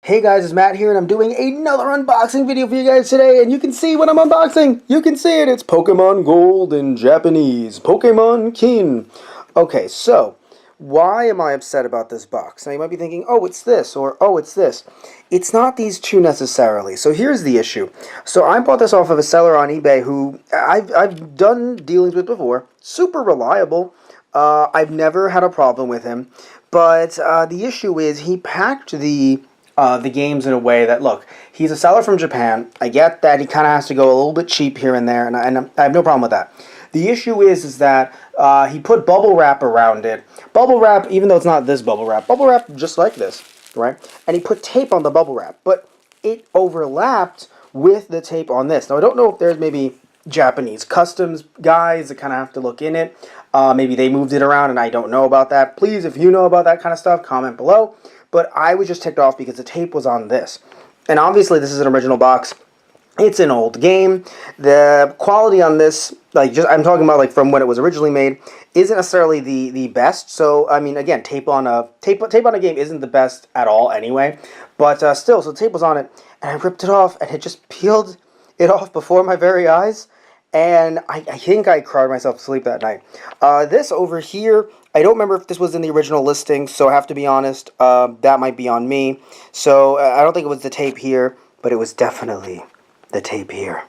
Hey guys, it's Matt here, and I'm doing another unboxing video for you guys today, and you can see what I'm unboxing. You can see it. It's Pokemon Gold in Japanese. Pokemon Kin. Okay, so why am I upset about this box? Now you might be thinking, oh, it's this, or oh, it's this. It's not these two necessarily. So here's the issue. So I bought this off of a seller on eBay who I've done dealings with before. Super reliable. I've never had a problem with him. But the issue is he packed the games in a way that, look, he's a seller from Japan. I get that he kind of has to go a little bit cheap here and there, and I have no problem with that. The issue is that he put bubble wrap around it. Bubble wrap, even though it's not this bubble wrap just like this, right? And he put tape on the bubble wrap, but it overlapped with the tape on this. Now, I don't know if there's maybe Japanese customs guys that kind of have to look in it. Maybe they moved it around and I don't know about that. Please, if you know about that kind of stuff, comment below. But I was just ticked off because the tape was on this. And obviously this is an original box. It's an old game. The quality on this, I'm talking about like from when it was originally made, isn't necessarily the best. So I mean, again, tape on a game isn't the best at all anyway. But still, so the tape was on it, and I ripped it off, and it just peeled it off before my very eyes. And I think I cried myself to sleep that night. This over here, I don't remember if this was in the original listing, so I have to be honest, that might be on me. So I don't think it was the tape here, but it was definitely the tape here.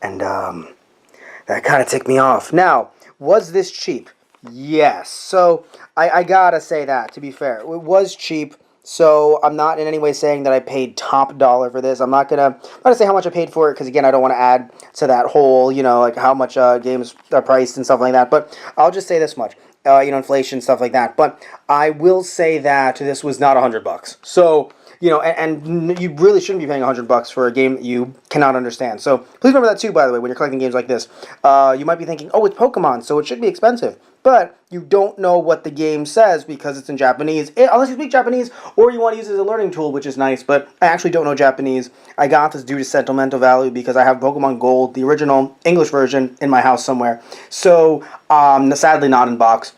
And that kind of ticked me off. Now, was this cheap? Yes. So I gotta say that, to be fair. It was cheap. So I'm not in any way saying that I paid top dollar for this. I'm not gonna say how much I paid for it, because again, I don't want to add to that whole, like how much games are priced and stuff like that. But I'll just say this much, inflation, stuff like that. But I will say that this was not $100. So and you really shouldn't be paying $100 for a game that you cannot understand. So please remember that too, by the way, when you're collecting games like this. You might be thinking, oh, it's Pokemon, so it should be expensive. But you don't know what the game says because it's in Japanese, unless you speak Japanese, or you want to use it as a learning tool, which is nice, but I actually don't know Japanese. I got this due to sentimental value because I have Pokemon Gold, the original English version, in my house somewhere. So, sadly not in box.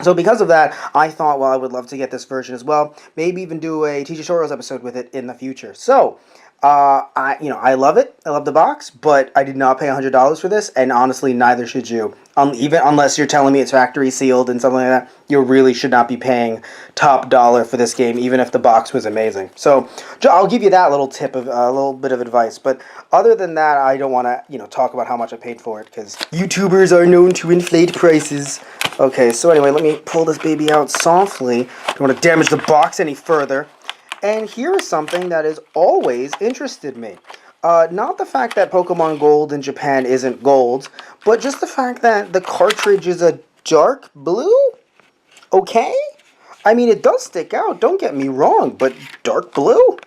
So because of that, I thought, well, I would love to get this version as well. Maybe even do a Teacher Shorts episode with it in the future. So, I love it. I love the box, but I did not pay $100 for this, and honestly, neither should you. Even unless you're telling me it's factory sealed and something like that, you really should not be paying top dollar for this game, even if the box was amazing. So I'll give you that little tip of a little bit of advice. But other than that, I don't want to talk about how much I paid for it, because YouTubers are known to inflate prices. Okay, so anyway, let me pull this baby out softly. Don't want to damage the box any further. And here is something that has always interested me. Not the fact that Pokemon Gold in Japan isn't gold, but just the fact that the cartridge is a dark blue? Okay? I mean, it does stick out, don't get me wrong, but dark blue?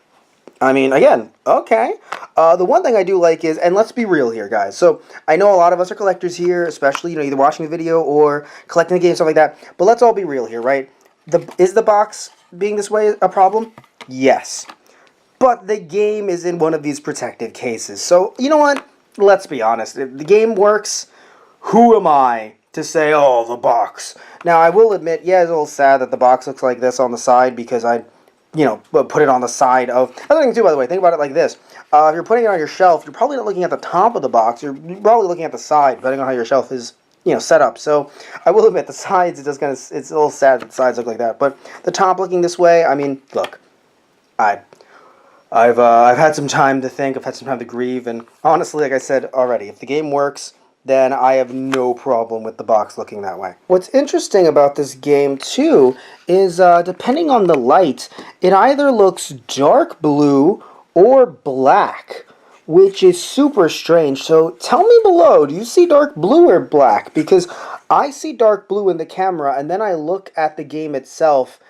I mean, again, okay. The one thing I do like is, and let's be real here, guys. So, I know a lot of us are collectors here, especially, either watching the video or collecting the game, stuff like that. But let's all be real here, right? Is the box being this way a problem? Yes. But the game is in one of these protective cases. So, you know what? Let's be honest. If the game works, who am I to say, oh, the box? Now, I will admit, yeah, it's a little sad that the box looks like this on the side, because I put it on the side of... Another thing, too, by the way, think about it like this. If you're putting it on your shelf, you're probably not looking at the top of the box. You're probably looking at the side, depending on how your shelf is, set up. So, I will admit, the sides, it's a little sad that the sides look like that. But the top looking this way, I mean, look, I've had some time to think, I've had some time to grieve, and honestly, like I said already, if the game works, then I have no problem with the box looking that way. What's interesting about this game, too, is depending on the light, it either looks dark blue or black, which is super strange. So tell me below, do you see dark blue or black? Because I see dark blue in the camera, and then I look at the game itself,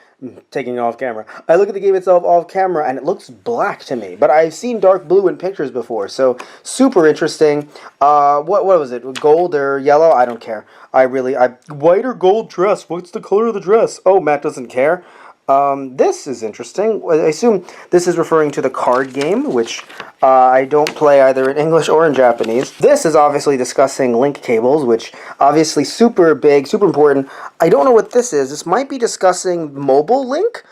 taking it off camera. I look at the game itself off camera, and it looks black to me. But I've seen dark blue in pictures before, so super interesting. What was it? Gold or yellow? I don't care. White or gold dress? What's the color of the dress? Oh, Matt doesn't care. This is interesting. I assume this is referring to the card game, which I don't play either in English or in Japanese. This is obviously discussing link cables, which obviously super big, super important. I don't know what this is. This might be discussing mobile link.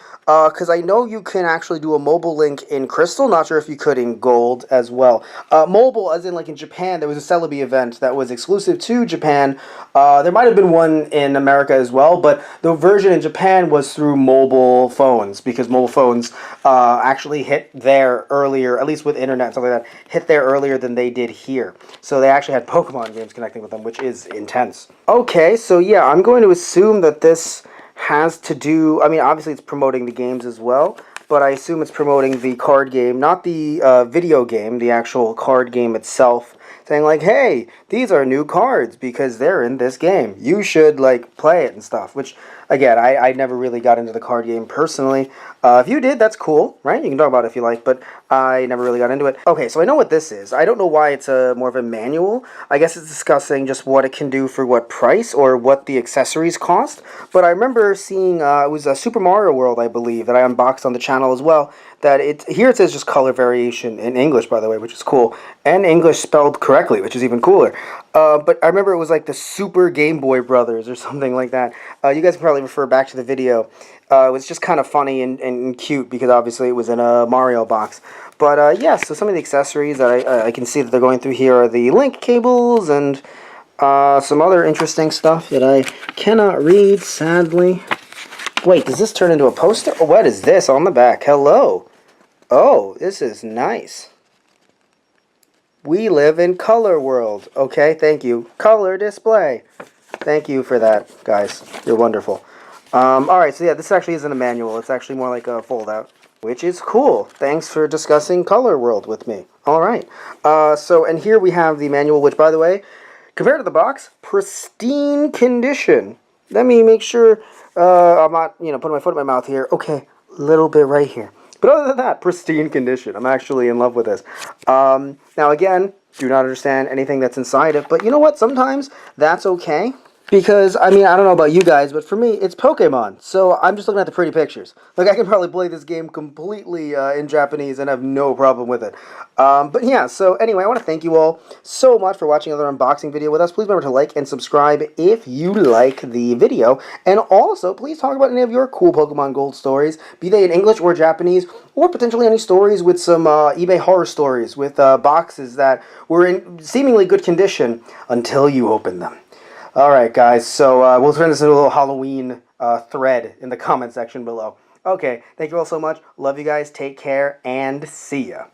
because I know you can actually do a mobile link in Crystal. Not sure if you could in Gold as well. Mobile, as in like in Japan, there was a Celebi event that was exclusive to Japan. There might have been one in America as well, but the version in Japan was through mobile phones because mobile phones actually hit there earlier, at least with internet and stuff like that, hit there earlier than they did here. So they actually had Pokemon games connecting with them, which is intense. Okay, so yeah, I'm going to assume that this has to do, I mean, obviously it's promoting the games as well, but I assume it's promoting the card game, not the video game, the actual card game itself, saying like, hey, these are new cards because they're in this game. You should, like, play it and stuff, which, again, I never really got into the card game personally. If you did, that's cool, right? You can talk about it if you like, but I never really got into it. Okay, so I know what this is. I don't know why it's more of a manual. I guess it's discussing just what it can do for what price or what the accessories cost. But I remember seeing, it was a Super Mario World, I believe, that I unboxed on the channel as well. That here it says just color variation in English, by the way, which is cool. And English spelled correctly, which is even cooler. But I remember it was like the Super Game Boy Brothers or something like that. You guys can probably refer back to the video. It was just kind of funny and cute because obviously it was in a Mario box. But yeah, so some of the accessories that I can see that they're going through here are the link cables and some other interesting stuff that I cannot read, sadly. Wait, does this turn into a poster? Oh, what is this on the back? Hello. Oh, this is nice. We live in Color World. Okay, thank you. Color display. Thank you for that, guys. You're wonderful. Alright, so yeah, this actually isn't a manual. It's actually more like a fold-out, which is cool. Thanks for discussing Color World with me. Alright. And here we have the manual, which, by the way, compared to the box, pristine condition. Let me make sure I'm not, putting my foot in my mouth here. Okay, a little bit right here. But other than that, pristine condition. I'm actually in love with this. Now, again, do not understand anything that's inside it. But you know what? Sometimes that's okay. Because, I mean, I don't know about you guys, but for me, it's Pokemon. So I'm just looking at the pretty pictures. Like, I can probably play this game completely in Japanese and have no problem with it. But yeah, so anyway, I want to thank you all so much for watching another unboxing video with us. Please remember to like and subscribe if you like the video. And also, please talk about any of your cool Pokemon Gold stories, be they in English or Japanese, or potentially any stories with some eBay horror stories with boxes that were in seemingly good condition until you open them. Alright guys, so we'll turn this into a little Halloween thread in the comment section below. Okay, thank you all so much. Love you guys. Take care and see ya.